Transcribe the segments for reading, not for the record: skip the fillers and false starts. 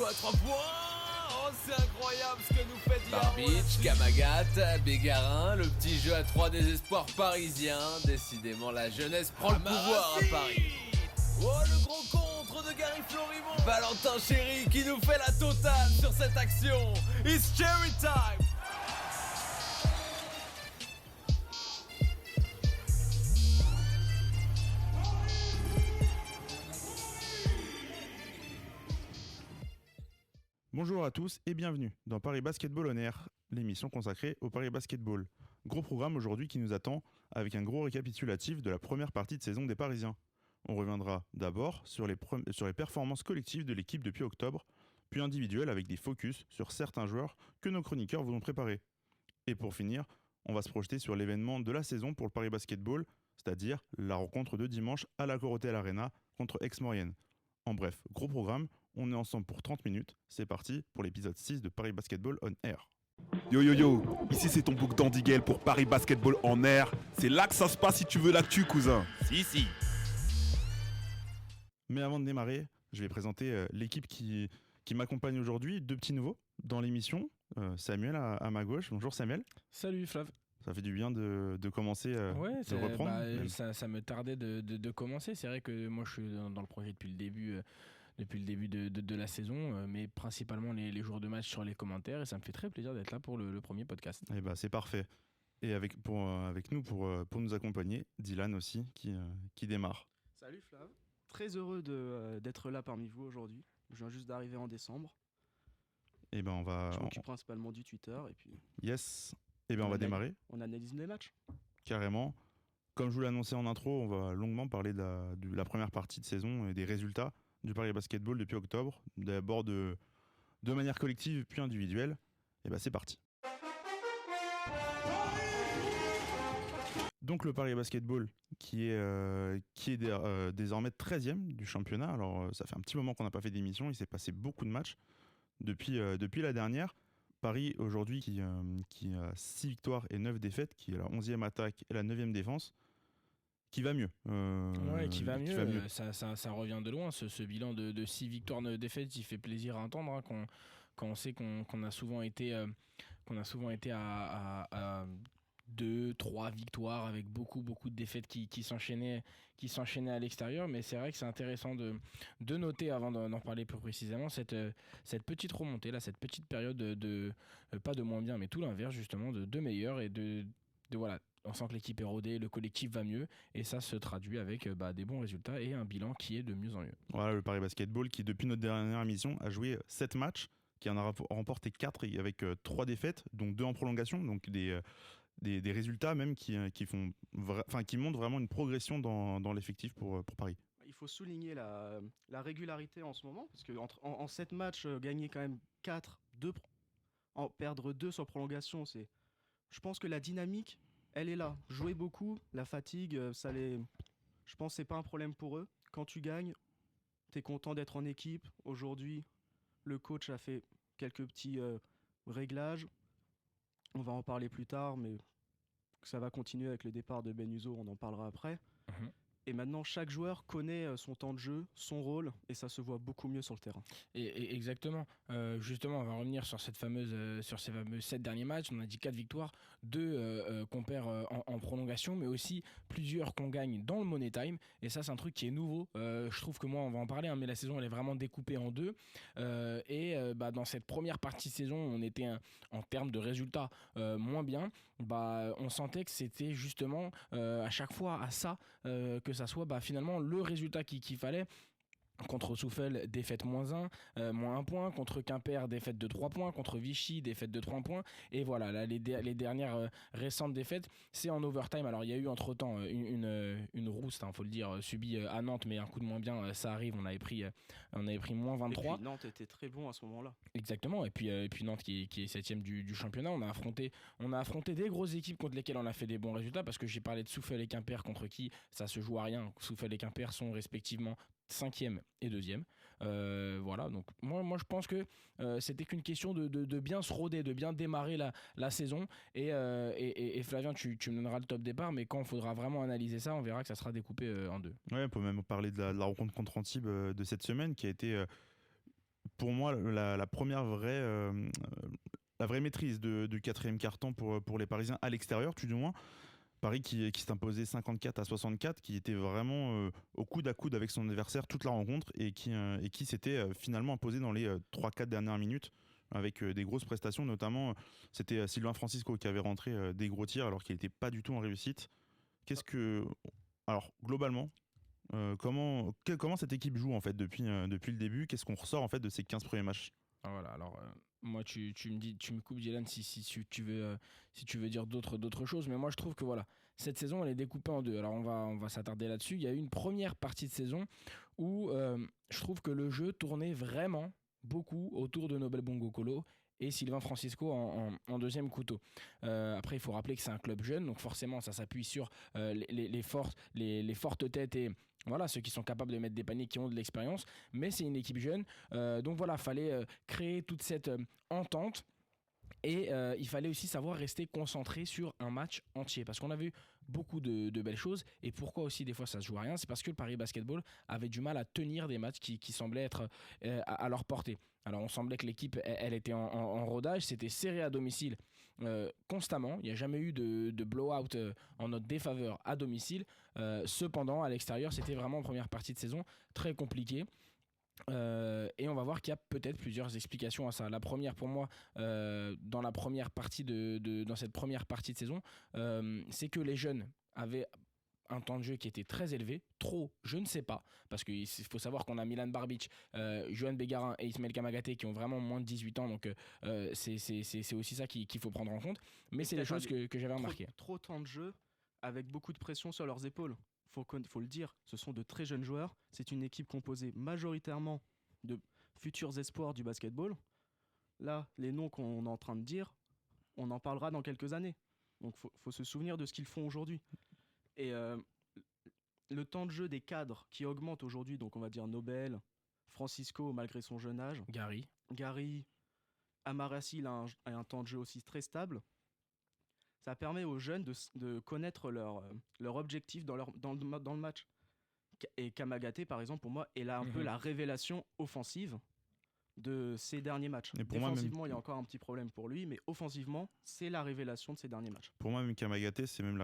quoi, 3 points? Oh, c'est incroyable ce que nous fait Diarra. Barbic, Kamagat, Bégarin, le petit jeu à 3 des espoirs parisiens. Décidément, la jeunesse prend le pouvoir à Paris. Oh, le gros contre de Gary Florimond. Valentin Chéry qui nous fait la totale sur cette action. It's cherry time. Bonjour à tous et bienvenue dans Paris Basketball On Air, l'émission consacrée au Paris Basketball. Gros programme aujourd'hui qui nous attend avec un gros récapitulatif de la première partie de saison des Parisiens. On reviendra d'abord sur les performances collectives de l'équipe depuis octobre, puis individuelles avec des focus sur certains joueurs que nos chroniqueurs vous ont préparés. Et pour finir, on va se projeter sur l'événement de la saison pour le Paris Basketball, c'est-à-dire la rencontre de dimanche à la Corotel Arena contre Aix-Maurienne. En bref, gros programme, on est ensemble pour 30 minutes, c'est parti pour l'épisode 6 de Paris Basketball On Air. Yo yo yo, ici c'est ton bouc d'Andiguel pour Paris Basketball en air. C'est là que ça se passe si tu veux l'actu, cousin. Si. Mais avant de démarrer, je vais présenter l'équipe qui m'accompagne aujourd'hui. Deux petits nouveaux dans l'émission. Samuel à ma gauche. Bonjour Samuel. Salut Flav. Ça fait du bien de commencer, de reprendre. Ça me tardait de commencer. C'est vrai que moi je suis dans le projet depuis le début de la saison, mais principalement les jours de match sur les commentaires, et ça me fait très plaisir d'être là pour le premier podcast. Et c'est parfait. Et avec nous pour nous accompagner, Dylan aussi qui démarre. Salut Flav, très heureux d'être là parmi vous aujourd'hui. Je viens juste d'arriver en décembre. Et on va. Je m'occupe principalement du Twitter et puis. Yes. Et on va démarrer. On analyse les matchs. Carrément. Comme je vous l'ai annoncé en intro, on va longuement parler de la première partie de saison et des résultats du Paris Basketball depuis octobre. D'abord de manière collective puis individuelle. Et c'est parti. Donc le Paris Basketball qui est désormais 13e du championnat. Alors ça fait un petit moment qu'on n'a pas fait d'émission, il s'est passé beaucoup de matchs depuis la dernière. Paris aujourd'hui qui a 6 victoires et 9 défaites, qui est la 11e attaque et la 9e défense, qui va mieux. Qui va mieux. Ça revient de loin, ce bilan de 6 victoires, 9 défaites, il fait plaisir à entendre quand on sait qu'on a souvent été à 2-3 victoires avec beaucoup de défaites qui s'enchaînaient à l'extérieur. Mais c'est vrai que c'est intéressant de noter, avant d'en parler plus précisément, cette petite remontée là, cette petite période de pas de moins bien mais tout l'inverse justement, de meilleur, et de voilà, on sent que l'équipe est rodée, le collectif va mieux, et ça se traduit avec des bons résultats et un bilan qui est de mieux en mieux. Voilà, le Paris Basketball qui, depuis notre dernière émission, a joué 7 matchs, qui en a remporté 4 avec 3 défaites, donc 2 en prolongation, donc des résultats même qui montrent vraiment une progression dans l'effectif pour Paris. Il faut souligner la régularité en ce moment, parce qu'en 7 matchs, gagner quand même 4, perdre 2 sur prolongation, je pense que la dynamique, elle est là. Jouer beaucoup, la fatigue, je pense que c'est pas un problème pour eux. Quand tu gagnes, tu es content d'être en équipe. Aujourd'hui, le coach a fait quelques petits réglages. On va en parler plus tard, mais ça va continuer avec le départ de Ben Uzo, on en parlera après. Et maintenant, chaque joueur connaît son temps de jeu, son rôle, et ça se voit beaucoup mieux sur le terrain. Et exactement. Justement, on va revenir sur ces fameux 7 derniers matchs. On a dit 4 victoires, 2 qu'on perd en prolongation, mais aussi plusieurs qu'on gagne dans le Money Time. Et ça, c'est un truc qui est nouveau. Je trouve que moi, on va en parler, mais la saison, elle est vraiment découpée en 2. Dans cette première partie de saison, on était en termes de résultats moins bien. On sentait que c'était justement à chaque fois à ça que ça soit finalement le résultat qu'il fallait. Contre Souffel, défaite -1, moins 1 point. Contre Quimper, défaite de 3 points. Contre Vichy, défaite de 3 points. Et voilà, là, les dernières récentes défaites, c'est en overtime. Alors, il y a eu entre-temps une rouste, faut le dire, subie à Nantes, mais un coup de moins bien, ça arrive. On avait pris moins 23. Et puis Nantes était très bon à ce moment-là. Exactement. Et puis Nantes qui est 7e du championnat. On a affronté des grosses équipes contre lesquelles on a fait des bons résultats, parce que j'ai parlé de Souffel et Quimper, contre qui ça se joue à rien. Souffel et Quimper sont respectivement 5e et 2e. Voilà, donc moi je pense que c'était qu'une question de bien se roder, de bien démarrer la saison. Et Flavien, tu me donneras le top départ, mais quand il faudra vraiment analyser ça, on verra que ça sera découpé en 2. Ouais, on peut même parler de la rencontre contre Antibes de cette semaine, qui a été pour moi la première la vraie maîtrise du quatrième quart-temps pour les Parisiens à l'extérieur, tout du moins. Paris qui s'est imposé 54-64, qui était vraiment au coude à coude avec son adversaire toute la rencontre et qui s'était finalement imposé dans les 3-4 dernières minutes avec des grosses prestations, notamment c'était Sylvain Francisco qui avait rentré des gros tirs alors qu'il n'était pas du tout en réussite. Alors globalement, comment cette équipe joue en fait depuis le début? Qu'est-ce qu'on ressort en fait de ces 15 premiers matchs? Ah, voilà, alors moi tu me coupes Dylan si tu veux dire d'autres choses, mais moi je trouve que voilà, cette saison elle est découpée en deux. Alors on va s'attarder là-dessus. Il y a eu une première partie de saison où je trouve que le jeu tournait vraiment beaucoup autour de Nobel Bongo Colo et Sylvain Francisco en deuxième couteau. Après, il faut rappeler que c'est un club jeune, donc forcément, ça s'appuie sur les fortes têtes et voilà, ceux qui sont capables de mettre des paniers, qui ont de l'expérience. Mais c'est une équipe jeune, donc voilà, fallait créer toute cette entente. Et il fallait aussi savoir rester concentré sur un match entier parce qu'on a vu beaucoup de belles choses. Et pourquoi aussi des fois ça se joue à rien, c'est parce que le Paris Basketball avait du mal à tenir des matchs qui semblaient être à leur portée. Alors on semblait que l'équipe elle était en rodage, c'était serré à domicile constamment, il n'y a jamais eu de blowout en notre défaveur à domicile. Cependant à l'extérieur c'était vraiment en première partie de saison très compliqué. Et on va voir qu'il y a peut-être plusieurs explications à ça. La première pour moi, dans cette première partie de saison, c'est que les jeunes avaient un temps de jeu qui était très élevé, trop, je ne sais pas, parce qu'il faut savoir qu'on a Milan Barbic, Johan Bégarin et Ismaël Kamagaté qui ont vraiment moins de 18 ans, donc c'est aussi ça qu'il faut prendre en compte, mais c'est des choses que j'avais remarquées. Trop de temps de jeu avec beaucoup de pression sur leurs épaules. Faut le dire, ce sont de très jeunes joueurs. C'est une équipe composée majoritairement de futurs espoirs du basketball. Là, les noms qu'on est en train de dire, on en parlera dans quelques années. Donc, faut se souvenir de ce qu'ils font aujourd'hui. Et le temps de jeu des cadres qui augmente aujourd'hui, donc on va dire Nobel, Francisco malgré son jeune âge, Gary, Amarassi, il a un temps de jeu aussi très stable. Ça permet aux jeunes de connaître leur objectif dans le match. Et Kamagaté, par exemple, pour moi, est là un peu la révélation offensive de ces derniers matchs. Défensivement, il y a encore un petit problème pour lui, mais offensivement, c'est la révélation de ces derniers matchs. Pour moi, même Kamagaté, c'est même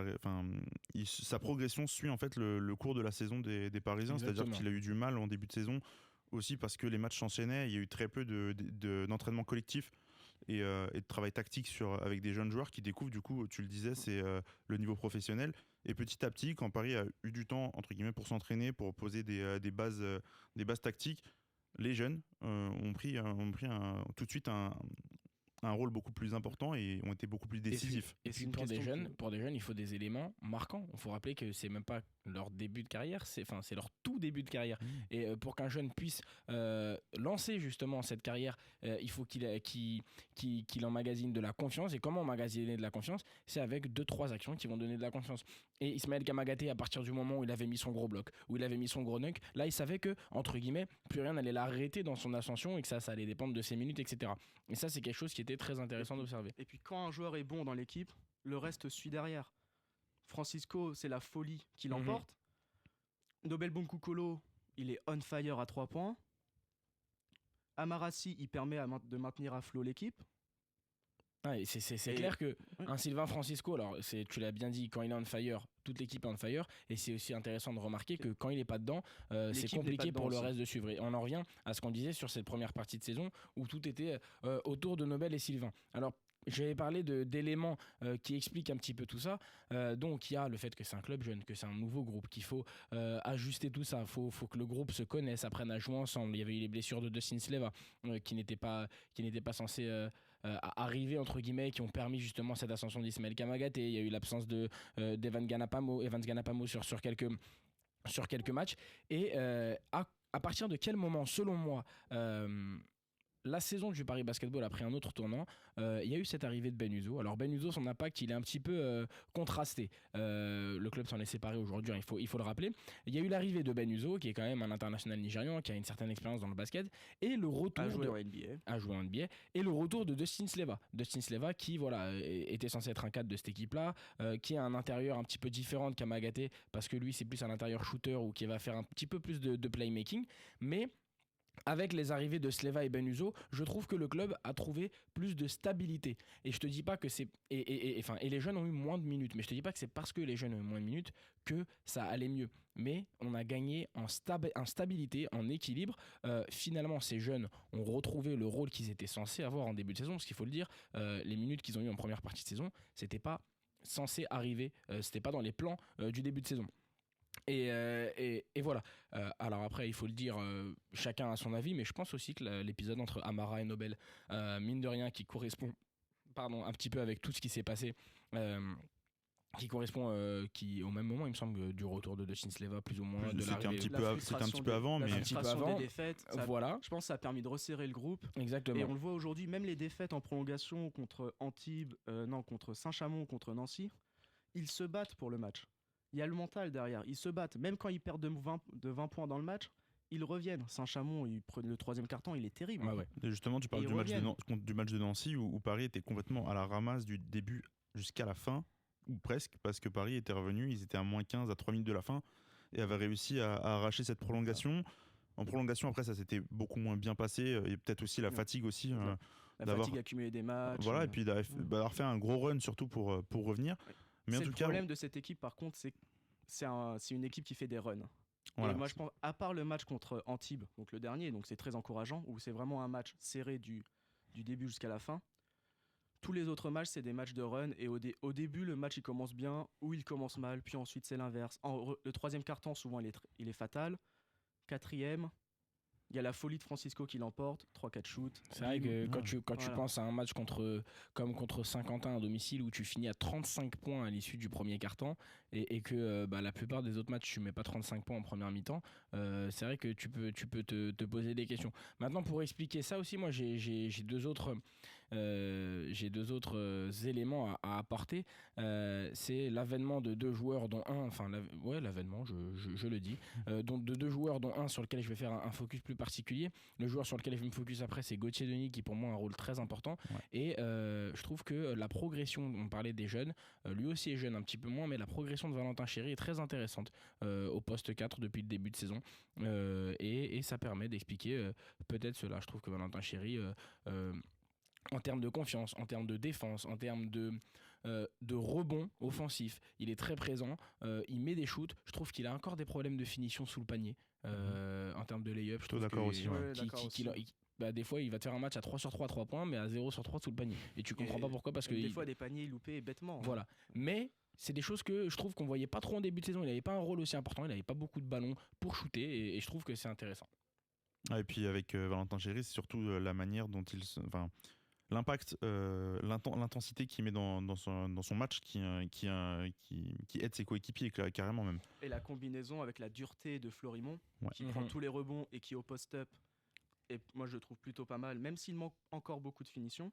sa progression suit en fait le cours de la saison des Parisiens. Exactement. C'est-à-dire qu'il a eu du mal en début de saison, aussi parce que les matchs s'enchaînaient, il y a eu très peu d'entraînement collectif. Et de travail tactique avec des jeunes joueurs qui découvrent, du coup, tu le disais, c'est le niveau professionnel. Et petit à petit, quand Paris a eu du temps, entre guillemets, pour s'entraîner, pour poser des bases tactiques, les jeunes ont pris tout de suite un rôle beaucoup plus important et ont été beaucoup plus décisifs. Et puis pour des jeunes, il faut des éléments marquants. Il faut rappeler que c'est même pas leur début de carrière, c'est leur tout début de carrière. Et pour qu'un jeune puisse lancer justement cette carrière, il faut qu'il emmagasine de la confiance. Et comment emmagasiner de la confiance? C'est avec 2-3 actions qui vont donner de la confiance. Et Ismaël Kamagaté, à partir du moment où il avait mis son gros bloc, où il avait mis son gros nunk, là il savait que, entre guillemets, plus rien n'allait l'arrêter dans son ascension et que ça allait dépendre de ses minutes, etc. Et ça, c'est quelque chose qui était très intéressant d'observer. Et puis quand un joueur est bon dans l'équipe, le reste suit derrière. Francisco, c'est la folie qui l'emporte. Nobel Bongo Colo, il est on fire à 3 points. Amarassi, il permet de maintenir à flot l'équipe. C'est clair que un Sylvain Francisco, alors tu l'as bien dit, quand il est on fire, toute l'équipe est on fire, et c'est aussi intéressant de remarquer que quand il n'est pas dedans, c'est compliqué pour le reste de suivre. Et on en revient à ce qu'on disait sur cette première partie de saison où tout était autour de Nobel et Sylvain. Alors j'avais parlé d'éléments qui expliquent un petit peu tout ça. Donc il y a le fait que c'est un club jeune, que c'est un nouveau groupe, qu'il faut ajuster tout ça. Faut que le groupe se connaisse, apprenne à jouer ensemble. Il y avait eu les blessures de Dustin Sleva qui n'étaient pas censés arriver entre guillemets, qui ont permis justement cette ascension d'Ismaël Kamagaté. Il y a eu l'absence d'Evans Ganapamo sur quelques matchs. Et à partir de quel moment, selon moi, la saison du Paris Basketball a pris un autre tournant. Il y a eu cette arrivée de Ben Uzo. Alors Ben Uzo, son impact, il est un petit peu contrasté. Le club s'en est séparé aujourd'hui, hein, il faut le rappeler. Il y a eu l'arrivée de Ben Uzo, qui est quand même un international nigérian, qui a une certaine expérience dans le basket, et le retour à jouer en NBA, et le retour de Dustin Sleva qui était censé être un cadre de cette équipe-là, qui a un intérieur un petit peu différent de Kamagaté, parce que lui c'est plus un intérieur shooter ou qui va faire un petit peu plus de playmaking, mais avec les arrivées de Sleva et Benuzo, je trouve que le club a trouvé plus de stabilité. Et je te dis pas que c'est et les jeunes ont eu moins de minutes, mais je te dis pas que c'est parce que les jeunes ont eu moins de minutes que ça allait mieux. Mais on a gagné en stabilité, en équilibre. Finalement, ces jeunes ont retrouvé le rôle qu'ils étaient censés avoir en début de saison, parce qu'il faut le dire, les minutes qu'ils ont eues en première partie de saison, c'était pas censé arriver, c'était pas dans les plans du début de saison. Et voilà. Alors après, il faut le dire, chacun a son avis, mais je pense aussi que l'épisode entre Amara et Nobel, mine de rien, qui correspond un petit peu avec tout ce qui s'est passé, qui correspond au même moment, il me semble, du retour de Dustin Sleva, plus ou moins. De C'était un l'arrivée. petit peu avant, mais un petit peu avant. Des défaites, Voilà. Je pense que ça a permis de resserrer le groupe. Exactement. Et on le voit aujourd'hui, même les défaites en prolongation contre Antibes, contre Saint-Chamond, contre Nancy, ils se battent pour le match. Il y a le mental derrière, ils se battent. Même quand ils perdent de 20 points dans le match, ils reviennent. Saint-Chamond, le troisième carton, il est terrible. Ouais. Et justement, tu parles Et du ils match de Nancy où Paris était complètement à la ramasse du début jusqu'à la fin, ou presque, parce que Paris était revenu, ils étaient à moins 15 à 3 minutes de la fin et avaient réussi à arracher cette prolongation. En prolongation, après, ça s'était beaucoup moins bien passé, et peut-être aussi la fatigue aussi. La fatigue accumulée des matchs. Voilà, et puis d'avoir fait un gros run surtout pour revenir. Mais en tout le problème de cette équipe, par contre, c'est une équipe qui fait des runs. Voilà. Et moi, je pense, à part le match contre Antibes, donc le dernier, donc c'est très encourageant, où c'est vraiment un match serré du début jusqu'à la fin. Tous les autres matchs, c'est des matchs de run. Et au début, le match, il commence bien, ou il commence mal, puis ensuite, c'est l'inverse. Le troisième quart-temps, souvent, il est fatal. Quatrième, il y a la folie de Francisco qui l'emporte, 3-4 shoots. C'est vrai que quand tu penses à un match comme contre Saint-Quentin à domicile où tu finis à 35 points à l'issue du premier quart-temps et que la plupart des autres matchs tu mets pas 35 points en première mi-temps, c'est vrai que tu peux te poser des questions. Maintenant, pour expliquer ça aussi, moi j'ai deux autres éléments à apporter. C'est l'avènement de deux joueurs dont un, l'avènement, je le dis, dont de deux joueurs dont un sur lequel je vais faire un focus plus particulier. Le joueur sur lequel je vais me focus après, c'est Gauthier Denis, qui pour moi a un rôle très important. Ouais. Et je trouve que la progression, on parlait des jeunes, lui aussi est jeune un petit peu moins, mais la progression de Valentin Chéry est très intéressante au poste 4 depuis le début de saison. Et ça permet d'expliquer peut-être cela. Je trouve que Valentin Chéry, en termes de confiance, en termes de défense, en termes de rebond offensif, il est très présent, il met des shoots. Je trouve qu'il a encore des problèmes de finition sous le panier en termes de lay-up. Je trouve d'accord aussi. Des fois, il va te faire un match à 3 sur 3 à 3 points, mais à 0 sur 3 sous le panier. Et tu comprends pas pourquoi, parce que des fois, des paniers loupés bêtement. Voilà. Mais c'est des choses que je trouve qu'on voyait pas trop en début de saison. Il n'avait pas un rôle aussi important, il n'avait pas beaucoup de ballons pour shooter, et je trouve que c'est intéressant. Et puis avec Valentin Chéry, c'est surtout la manière dont l'impact, l'intensité qu'il met dans son match qui aide ses coéquipiers carrément même. Et la combinaison avec la dureté de Florimond, qui prend tous les rebonds et qui au post-up, et moi je le trouve plutôt pas mal, même s'il manque encore beaucoup de finition,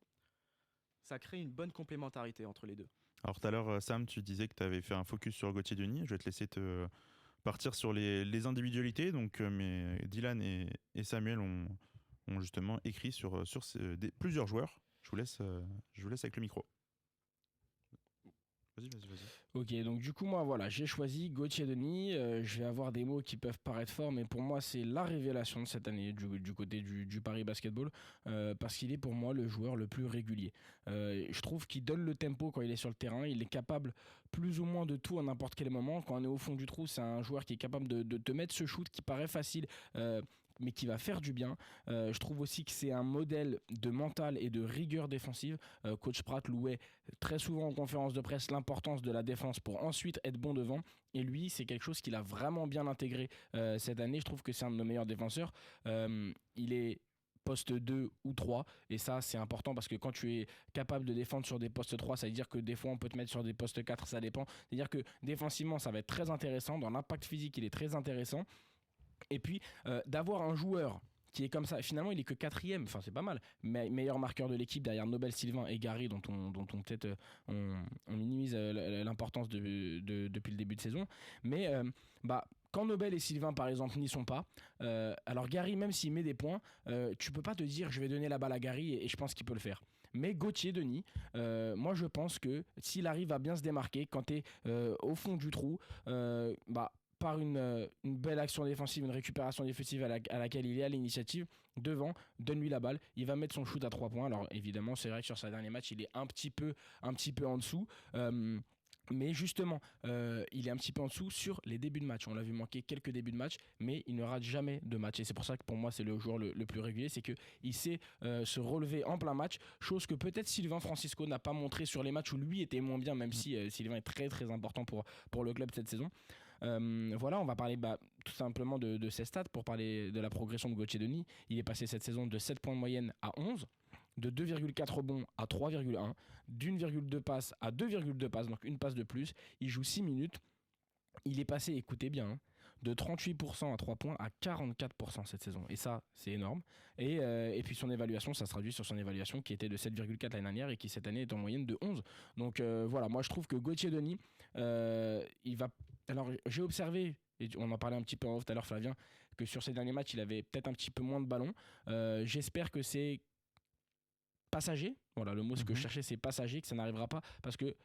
ça crée une bonne complémentarité entre les deux. Alors tout à l'heure, Sam, tu disais que tu avais fait un focus sur Gauthier Denis. Je vais te laisser te partir sur les individualités. Donc, mais Dylan et Samuel ont justement écrit sur plusieurs joueurs. Je vous laisse avec le micro. Vas-y. Ok, donc du coup, moi, voilà, j'ai choisi Gauthier Denis. Je vais avoir des mots qui peuvent paraître forts, mais pour moi, c'est la révélation de cette année du côté du Paris Basketball, parce qu'il est pour moi le joueur le plus régulier. Je trouve qu'il donne le tempo quand il est sur le terrain. Il est capable plus ou moins de tout à n'importe quel moment. Quand on est au fond du trou, c'est un joueur qui est capable de te mettre ce shoot qui paraît facile, mais qui va faire du bien. Je trouve aussi que c'est un modèle de mental et de rigueur défensive. Coach Pratt louait très souvent en conférence de presse l'importance de la défense pour ensuite être bon devant. Et lui, c'est quelque chose qu'il a vraiment bien intégré cette année. Je trouve que c'est un de nos meilleurs défenseurs. Il est poste 2 ou 3, et ça c'est important parce que quand tu es capable de défendre sur des postes 3, ça veut dire que des fois on peut te mettre sur des postes 4, ça dépend. C'est-à-dire que défensivement ça va être très intéressant, dans l'impact physique il est très intéressant. Et puis d'avoir un joueur qui est comme ça, finalement il est que 4e, enfin c'est pas mal, mais meilleur marqueur de l'équipe derrière Nobel, Sylvain et Gary, dont on peut-être on minimise l'importance depuis le début de saison, mais quand Nobel et Sylvain par exemple n'y sont pas, alors Gary, même s'il met des points, tu peux pas te dire je vais donner la balle à Gary, et je pense qu'il peut le faire. Mais Gauthier Denis, moi je pense que s'il arrive à bien se démarquer quand tu es au fond du trou, par une belle action défensive, une récupération défensive à laquelle il est à l'initiative, devant, donne-lui la balle, il va mettre son shoot à 3 points. Alors évidemment, c'est vrai que sur sa dernier match, il est un petit peu en dessous. Mais justement, il est un petit peu en dessous sur les débuts de match. On l'a vu manquer quelques débuts de match, mais il ne rate jamais de match. Et c'est pour ça que pour moi, c'est le joueur le plus régulier. C'est qu'il sait se relever en plein match, chose que peut-être Sylvain Francisco n'a pas montré sur les matchs où lui était moins bien, même si Sylvain est très très important pour le club cette saison. Voilà, on va parler tout simplement de ses stats pour parler de la progression de Gauthier Denis. Il est passé cette saison de 7 points de moyenne à 11, de 2,4 rebonds à 3,1, d'1,2 passes à 2,2 passes, donc une passe de plus. Il joue 6 minutes. Il est passé, écoutez bien, de 38% à 3 points à 44% cette saison. Et ça, c'est énorme. Et puis son évaluation, ça se traduit sur son évaluation qui était de 7,4 l'année dernière et qui cette année est en moyenne de 11. Donc voilà, moi je trouve que Gauthier Denis, il va... Alors j'ai observé, et on en parlait un petit peu en off tout à l'heure Flavien, que sur ces derniers matchs, il avait peut-être un petit peu moins de ballons. J'espère que c'est passager, voilà le mot ce que je cherchais, c'est passager, que ça n'arrivera pas, parce que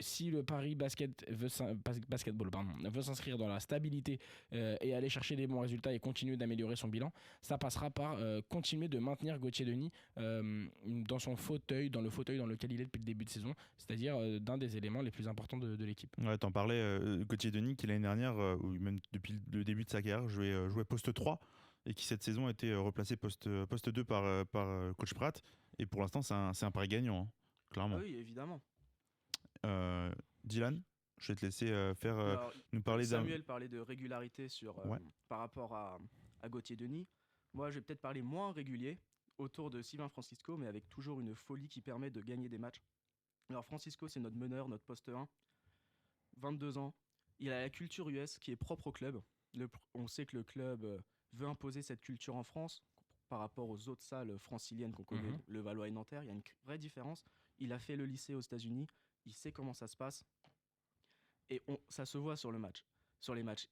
si le Paris Basketball veut s'inscrire dans la stabilité et aller chercher des bons résultats et continuer d'améliorer son bilan, ça passera par continuer de maintenir Gauthier Denis dans son fauteuil, dans le fauteuil dans lequel il est depuis le début de saison, c'est-à-dire d'un des éléments les plus importants de l'équipe. Ouais, t'en parlais, Gauthier Denis, qui l'année dernière, ou même depuis le début de sa carrière, jouait poste 3, et qui cette saison a été replacé poste 2 par coach Pratt. Et pour l'instant, c'est un pari gagnant, hein, clairement. Ah oui, évidemment. Dylan, je vais te laisser Alors, nous parler Samuel parlait de régularité Ouais. par rapport à Gauthier Denis. Moi, je vais peut-être parler moins régulier autour de Sylvain Francisco, mais avec toujours une folie qui permet de gagner des matchs. Alors, Francisco, c'est notre meneur, notre poste 1. 22 ans. Il a la culture US qui est propre au club. On sait que le club veut imposer cette culture en France par rapport aux autres salles franciliennes qu'on connaît, le Valois et Nanterre. Il y a une vraie différence. Il a fait le lycée aux États-Unis. Il sait comment ça se passe. Et ça se voit sur les matchs.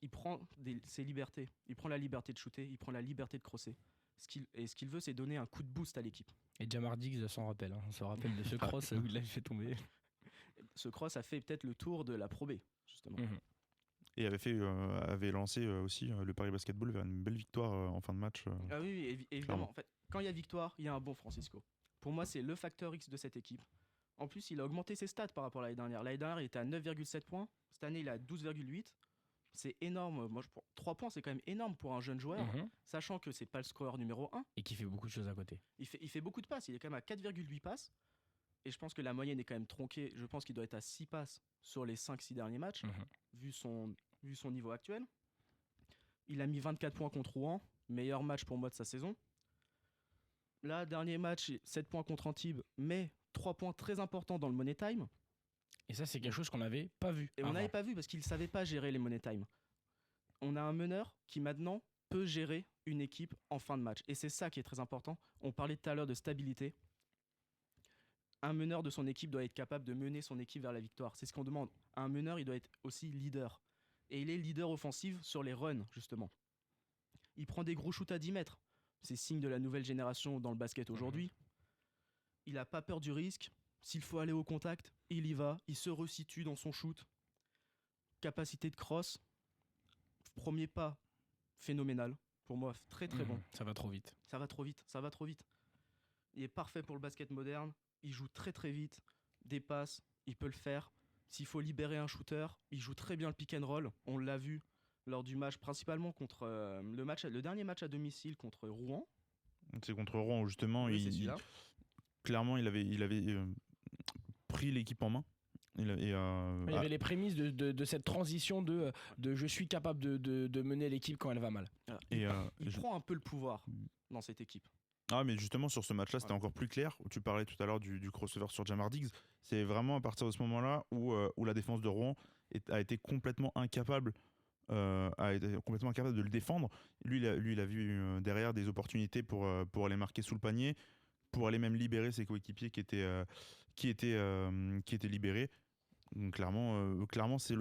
Il prend ses libertés. Il prend la liberté de shooter. Il prend la liberté de crosser. Ce qu'il veut, c'est donner un coup de boost à l'équipe. Et Jamar Diggs s'en rappelle. On se rappelle de ce cross où il l'a fait tomber. Ce cross a fait peut-être le tour de la Pro B, justement. Et avait lancé aussi le Paris Basketball vers une belle victoire en fin de match. Ah oui, évidemment. En fait, quand il y a victoire, il y a un bon Francisco. Pour moi, c'est le facteur X de cette équipe. En plus, il a augmenté ses stats par rapport à l'année dernière. L'année dernière, il était à 9,7 points. Cette année, il est à 12,8. C'est énorme. 3 points, c'est quand même énorme pour un jeune joueur, sachant que c'est pas le scoreur numéro 1. Et qui fait beaucoup de choses à côté. Il fait beaucoup de passes. Il est quand même à 4,8 passes. Et je pense que la moyenne est quand même tronquée. Je pense qu'il doit être à 6 passes sur les 5-6 derniers matchs, vu son niveau actuel. Il a mis 24 points contre Rouen. Meilleur match pour moi de sa saison. Là, dernier match, 7 points contre Antibes, mais 3 points très importants dans le Money Time. Et ça, c'est quelque chose qu'on n'avait pas vu. Et on n'avait pas vu parce qu'il ne savait pas gérer les Money Time. On a un meneur qui maintenant peut gérer une équipe en fin de match. Et c'est ça qui est très important. On parlait tout à l'heure de stabilité. Un meneur de son équipe doit être capable de mener son équipe vers la victoire. C'est ce qu'on demande. Un meneur, il doit être aussi leader. Et il est leader offensif sur les runs, justement. Il prend des gros shoots à 10 mètres. C'est signe de la nouvelle génération dans le basket aujourd'hui. Il n'a pas peur du risque. S'il faut aller au contact, il y va. Il se resitue dans son shoot. Capacité de cross. Premier pas, phénoménal. Pour moi, très très bon. Ça va trop vite. Ça va trop vite. Il est parfait pour le basket moderne. Il joue très très vite. Des passes, il peut le faire. S'il faut libérer un shooter, il joue très bien le pick and roll. On l'a vu lors du match, principalement contre le dernier match à domicile contre Rouen. C'est contre Rouen où justement, Oui, clairement, il avait pris l'équipe en main. Il y avait les prémices de cette transition de je suis capable de mener l'équipe quand elle va mal. Il prend un peu le pouvoir dans cette équipe. Ah, mais justement, sur ce match-là, c'était encore plus clair. Tu parlais tout à l'heure du crossover sur Jamar Diggs. C'est vraiment à partir de ce moment-là où la défense de Rouen a été complètement incapable de le défendre. Lui, il a vu derrière des opportunités pour aller marquer sous le panier, pour aller même libérer ses coéquipiers qui étaient libérés. Donc clairement, c'est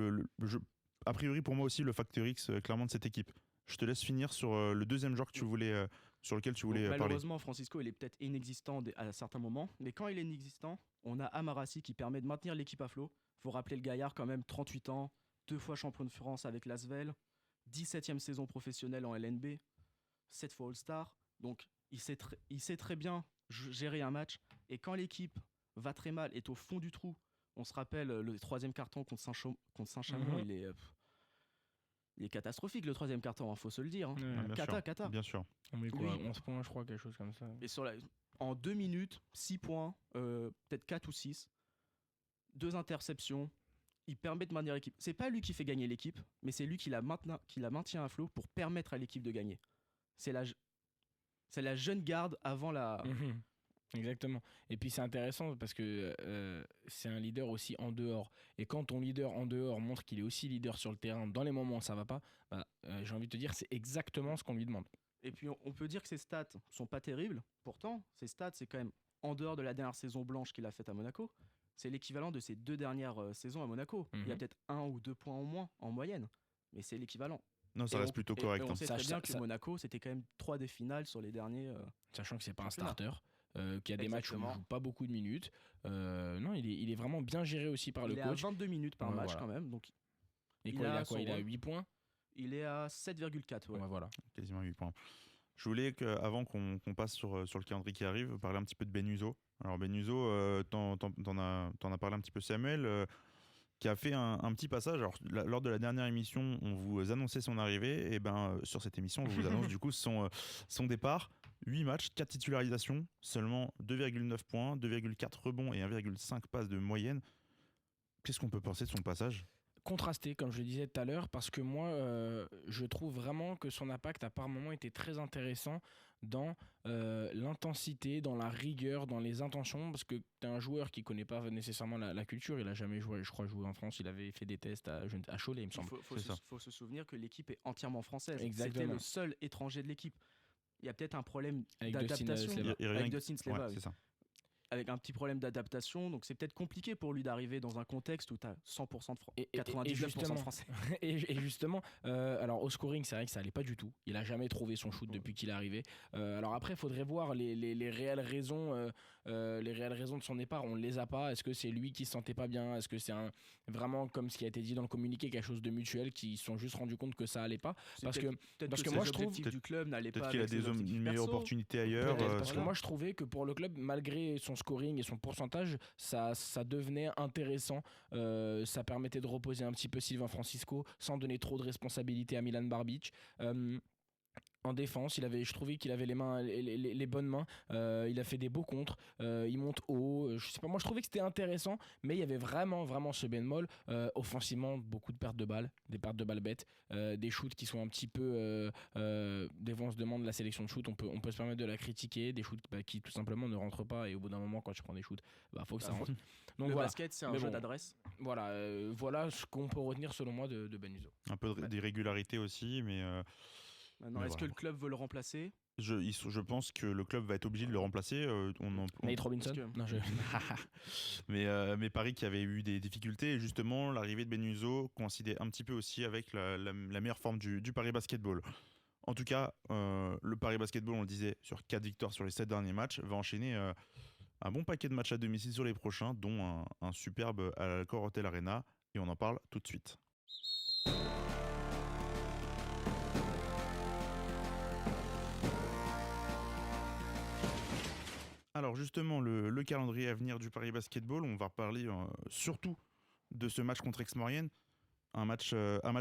a priori pour moi aussi le facteur X clairement de cette équipe. Je te laisse finir sur le deuxième joueur que sur lequel tu voulais parler. Malheureusement, Francisco, il est peut-être inexistant à certains moments, mais quand il est inexistant, on a Amarassi qui permet de maintenir l'équipe à flot. Faut rappeler le gaillard quand même, 38 ans, 2 fois champion de France avec l'Asvel, 17e saison professionnelle en LNB, 7 fois All-Star. Donc, il sait très bien gérer un match. Et quand l'équipe va très mal, est au fond du trou, on se rappelle le 3e quart-temps contre Saint-Chamond, il est catastrophique le 3e quart-temps, il faut se le dire. Hein. Bien sûr, Cata. Bien sûr. On met quoi, Oui. 11 points, je crois, quelque chose comme ça. Et en 2 minutes, 6 points, peut-être 4 ou 6, 2 interceptions. Il permet de maintenir l'équipe. C'est pas lui qui fait gagner l'équipe, mais c'est lui qui la maintient à flot pour permettre à l'équipe de gagner. C'est la jeune garde avant la. Mhm. Exactement. Et puis c'est intéressant parce que c'est un leader aussi en dehors. Et quand ton leader en dehors montre qu'il est aussi leader sur le terrain dans les moments où ça va pas, j'ai envie de te dire c'est exactement ce qu'on lui demande. Et puis on peut dire que ses stats sont pas terribles. Pourtant, ses stats, c'est quand même en dehors de la dernière saison blanche qu'il a faite à Monaco. C'est l'équivalent de ses 2 dernières saisons à Monaco. Il y a peut-être 1 ou 2 points en moins en moyenne, mais c'est l'équivalent. Non, ça Et reste on- plutôt et correct. on hein. sait très bien que Monaco, c'était quand même 3 des finales sur les derniers. Sachant que c'est pas un Championnat. starter, qu'il y a des matchs où il Exactement. joue pas beaucoup de minutes. Non, il est vraiment bien géré aussi par Il le est à coach. 22 minutes par Ouais, match voilà. quand même, donc Et il quoi, il a a quoi son Il a rôle. 8 points. il est à 7,4. Ouais. Ouais, voilà. Quasiment 8 points. Je voulais, avant qu'on passe sur le calendrier qui arrive, parler un petit peu de Benuzo. Alors Benuzo, t'en as parlé un petit peu, Samuel, qui a fait un petit passage. Alors, lors de la dernière émission, on vous annonçait son arrivée, et sur cette émission, on vous annonce du coup son départ. 8 matchs, 4 titularisations, seulement 2,9 points, 2,4 rebonds et 1,5 passes de moyenne. Qu'est-ce qu'on peut penser de son passage ? Contrasté, comme je le disais tout à l'heure, parce que moi, je trouve vraiment que son impact a par moments été très intéressant dans l'intensité, dans la rigueur, dans les intentions, parce que tu es un joueur qui connaît pas nécessairement la culture, il a jamais joué, je crois, joué en France, il avait fait des tests à Cholet, il me Il semble. faut se souvenir que l'équipe est entièrement française. Exactement. C'était le seul étranger de l'équipe. Il y a peut-être un problème Avec Dustin d'adaptation Sleva. avec Dustin Sleva, Ouais, oui. c'est ça. Avec un petit problème d'adaptation, donc c'est peut-être compliqué pour lui d'arriver dans un contexte où tu as 100% de Et 99% justement, de français. et justement, alors au scoring, c'est vrai que ça allait pas du tout. Il a jamais trouvé son shoot depuis qu'il est arrivé. Alors après, il faudrait voir les réelles raisons, de son départ. On ne les a pas. Est-ce que c'est lui qui se sentait pas bien ? Est-ce que c'est vraiment comme ce qui a été dit dans le communiqué, quelque chose de mutuel, qui se sont juste rendus compte que ça allait pas ? C'est Parce que peut-être parce que que moi, ses je trouve- objectifs du club n'allaient pas Peut-être qu'il a avec ses objectifs une meilleure perso. opportunité ailleurs. Peut-être, parce que voilà. moi je trouvais que pour le club, malgré son scoring et son pourcentage, ça devenait intéressant. Ça permettait de reposer un petit peu Sylvain Francisco sans donner trop de responsabilités à Milan Barbic. En défense, je trouvais qu'il avait les bonnes mains. Il a fait des beaux contres. Il monte haut. Je sais pas, moi je trouvais que c'était intéressant, mais il y avait vraiment ce bémol. Offensivement, beaucoup de pertes de balles, des pertes de balles bêtes, des shoots qui sont un petit peu. Dès qu'on se demande la sélection de shoot, on peut se permettre de la critiquer. Des shoots qui tout simplement ne rentrent pas. Et au bout d'un moment, quand tu prends des shoots, faut que ça rentre. Donc Le voilà. basket, c'est un Mais jeu bon. d'adresse. Voilà ce qu'on peut retenir selon moi de Benuzo. Un peu d'irrégularité aussi, mais Maintenant, Mais est-ce que voilà. le club veut le remplacer? je pense que le club va être obligé de le remplacer. Nate Robinson parce que- Non, Mais Paris qui avait eu des difficultés, et justement l'arrivée de Benuzo coïncidait un petit peu aussi avec la meilleure forme du Paris Basketball. En tout cas, le Paris Basketball, on le disait, sur 4 victoires sur les 7 derniers matchs, va enchaîner un bon paquet de matchs à domicile sur les prochains, dont un superbe à la Accor Hotel Arena, et on en parle tout de suite. Alors justement, le calendrier à venir du Paris Basketball, on va parler surtout de ce match contre Aix-Maurienne. Un match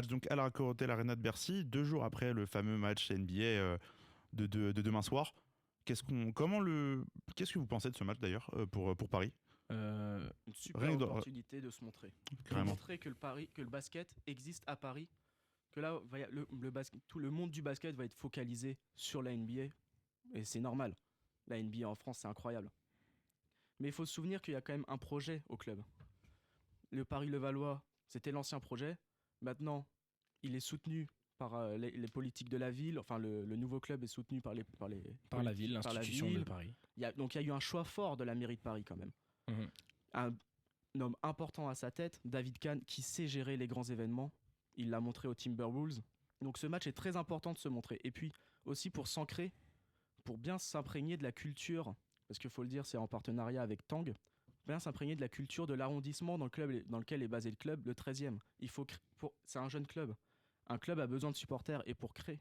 donc à la Accor Hotel Arena de Bercy, 2 jours après le fameux match NBA de demain soir. Qu'est-ce que vous pensez de ce match d'ailleurs pour Paris ? Une super Rien que opportunité de se montrer. De Carrément. montrer que le basket existe à Paris. Que là, tout le monde du basket va être focalisé sur la NBA. Et c'est normal. La NBA en France, c'est incroyable. Mais il faut se souvenir qu'il y a quand même un projet au club. Le Paris-Levallois, c'était l'ancien projet. Maintenant, il est soutenu par les politiques de la ville. Enfin, le nouveau club est soutenu par par la ville, par la l'institution ville. de Paris. Donc il y a eu un choix fort de la mairie de Paris quand même. Mhm. Un homme important à sa tête, David Kahn, qui sait gérer les grands événements. Il l'a montré aux Timberwolves. Donc ce match est très important de se montrer. Et puis aussi pour s'ancrer, pour bien s'imprégner de la culture, parce qu'il faut le dire, c'est en partenariat avec Tang, bien s'imprégner de la culture de l'arrondissement dans lequel est basé le club, le 13e. C'est un jeune club. Un club a besoin de supporters et pour créer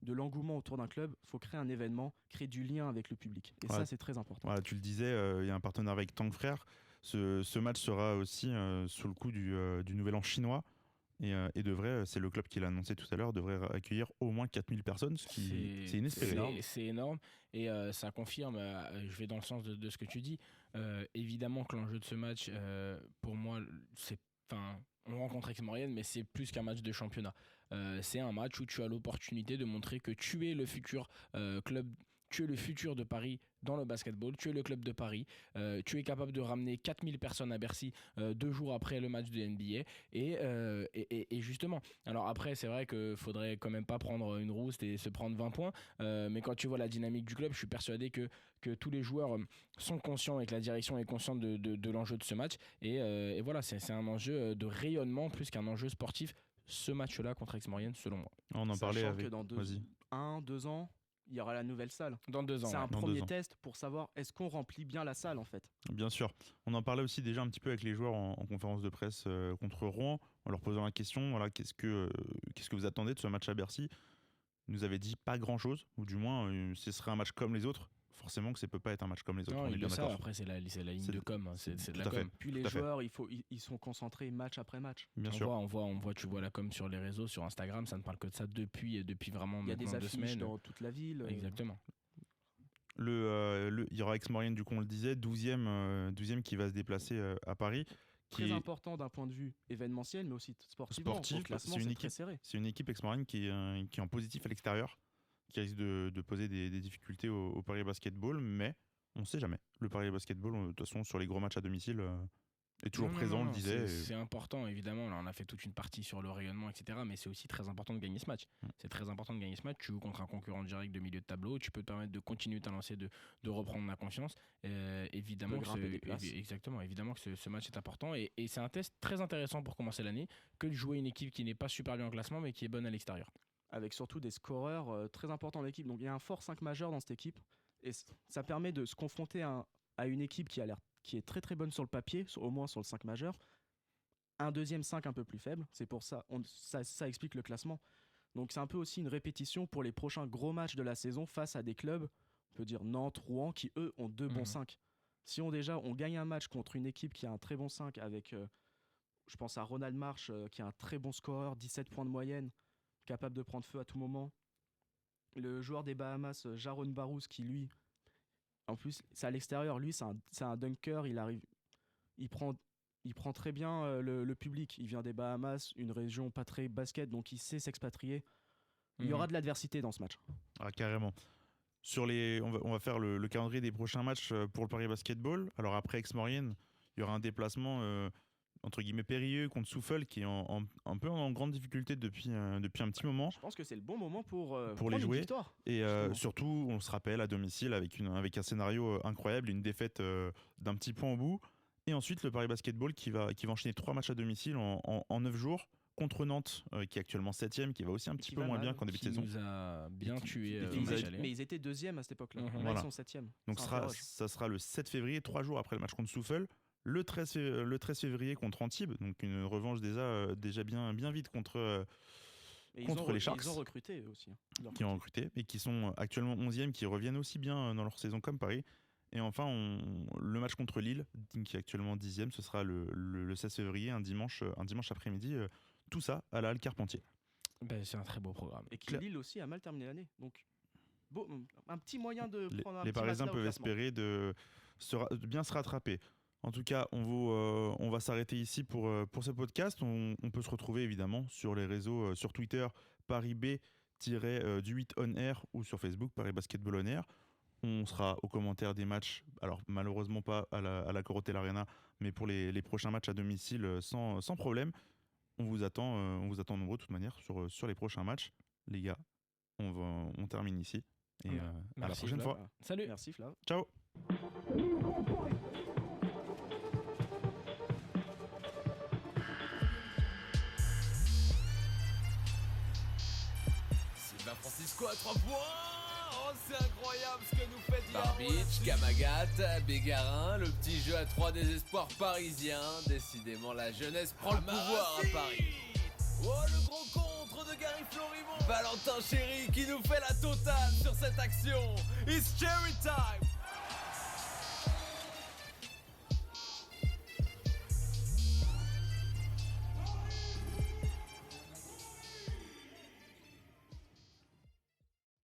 de l'engouement autour d'un club, il faut créer un événement, créer du lien avec le public. Et ça, c'est très important. Voilà, tu le disais, il y a un partenariat avec Tang Frères. Ce match sera aussi sous le coup du Nouvel An chinois. Et devrait, c'est le club qui l'a annoncé tout à l'heure, devrait accueillir au moins 4000 personnes, ce qui c'est inespéré. C'est énorme et ça confirme, je vais dans le sens de ce que tu dis. Évidemment que l'enjeu de ce match, pour moi, on rencontre Aix-Maurienne, mais c'est plus qu'un match de championnat. C'est un match où tu as l'opportunité de montrer que tu es le futur club. Tu es le futur de Paris dans le basketball, tu es le club de Paris, tu es capable de ramener 4000 personnes à Bercy 2 jours après le match de NBA et justement, alors après c'est vrai qu'il faudrait quand même pas prendre une rouste et se prendre 20 points, mais quand tu vois la dynamique du club, je suis persuadé que tous les joueurs sont conscients et que la direction est consciente de l'enjeu de ce match et voilà, c'est un enjeu de rayonnement plus qu'un enjeu sportif, ce match-là contre Aix-Maurienne selon moi. On en parlait avec... que dans 2 ans, il y aura la nouvelle salle. Dans 2 ans. C'est un premier test pour savoir est-ce qu'on remplit bien la salle en fait. Bien sûr. On en parlait aussi déjà un petit peu avec les joueurs en conférence de presse contre Rouen, en leur posant la question, voilà, qu'est-ce que vous attendez de ce match à Bercy ? Ils nous avaient dit pas grand-chose, ou du moins ce serait un match comme les autres. Forcément que ça peut pas être un match comme les autres. Non, il ça, après c'est la ligne de com, c'est de la com. Puis les joueurs, ils sont concentrés match après match. Bien sûr. On voit, tu vois la com sur les réseaux, sur Instagram, ça ne parle que de ça depuis vraiment il y a des affiches 2 semaines. Dans toute la ville. Exactement. Il y aura Aix-Maurienne, du coup on le disait, 12e qui va se déplacer à Paris. Très important d'un point de vue événementiel, mais aussi sportivement. C'est une équipe Aix-Maurienne qui est en positif à l'extérieur, qui risque de poser des difficultés au Paris Basketball, mais on ne sait jamais. Le Paris Basketball, de toute façon, sur les gros matchs à domicile, est toujours présent, on le disait. C'est important, évidemment. Là, on a fait toute une partie sur le rayonnement, etc. Mais c'est aussi très important de gagner ce match. C'est très important de gagner ce match. Tu joues contre un concurrent direct de milieu de tableau. Tu peux te permettre de continuer ta lancée, de reprendre la confiance. Évidemment que ce match est important. Et c'est un test très intéressant pour commencer l'année que de jouer une équipe qui n'est pas super bien en classement, mais qui est bonne à l'extérieur. Avec surtout des scoreurs très importants dans l'équipe. Donc il y a un fort 5 majeur dans cette équipe. Et ça permet de se confronter à une équipe qui est très très bonne sur le papier, au moins sur le 5 majeur. Un deuxième 5 un peu plus faible. C'est pour ça, ça explique le classement. Donc c'est un peu aussi une répétition pour les prochains gros matchs de la saison face à des clubs, on peut dire Nantes, Rouen, qui eux ont 2 bons 5. Si on gagne un match contre une équipe qui a un très bon 5 avec, je pense à Ronald Marsh, qui a un très bon scoreur, 17 points de moyenne, capable de prendre feu à tout moment. Le joueur des Bahamas, Jaron Barous, qui lui, en plus, c'est à l'extérieur, lui, c'est un dunker, il prend très bien le public. Il vient des Bahamas, une région pas très basket, donc il sait s'expatrier. Il y aura de l'adversité dans ce match. Ah, carrément. On va faire le calendrier des prochains matchs pour le Paris Basketball. Alors après Aix-Maurienne, il y aura un déplacement entre guillemets périlleux contre Souffle qui est un peu en grande difficulté depuis un petit moment. Je pense que c'est le bon moment pour les jouer. Victoire, et surtout, on se rappelle à domicile avec un scénario incroyable, une défaite d'un petit point au bout. Et ensuite, le Paris Basketball qui va enchaîner 3 matchs à domicile en 9 jours. Contre Nantes, qui est actuellement 7ème, qui va aussi un petit peu moins bien qu'en début de saison. Qui nous a bien tué. Mais ils étaient 2e à cette époque-là. Voilà. Ils sont 7e. Donc ça sera le 7 février, 3 jours après le match contre Souffle. Le 13 février contre Antibes, donc une revanche déjà bien vite contre les Sharks. Ils ont recruté eux aussi. Qui ont recruté et qui sont actuellement 11e, qui reviennent aussi bien dans leur saison comme Paris. Et enfin, le match contre Lille, qui est actuellement 10e, ce sera le 16 février, un dimanche après-midi. Tout ça à la Halle Carpentier. C'est un très beau programme. Et Lille aussi a mal terminé l'année. Donc, un petit moyen de prendre un les petit Parisiens peuvent classement. espérer de bien se rattraper. En tout cas, on va s'arrêter ici pour ce podcast. On peut se retrouver évidemment sur les réseaux, sur Twitter, Paris B-du8 on air ou sur Facebook, Paris Basketball on air. On sera aux commentaires des matchs, alors malheureusement pas à la Corotel Arena, mais pour les prochains matchs à domicile sans problème. On vous attend nombreux de toute manière sur les prochains matchs. Les gars, on termine ici. Et à la prochaine fois. Salut. Merci Flav. Ciao. Sylvain Francisco à 3 points. Oh, c'est incroyable ce que nous fait Barbitch, Kamagat, Bégarin, le petit jeu à 3 des espoirs parisiens. Décidément, la jeunesse prend le pouvoir à Paris. Oh, le gros contre de de Gary Florimond. Valentin Chéry qui nous fait la totale sur cette action. It's cherry time.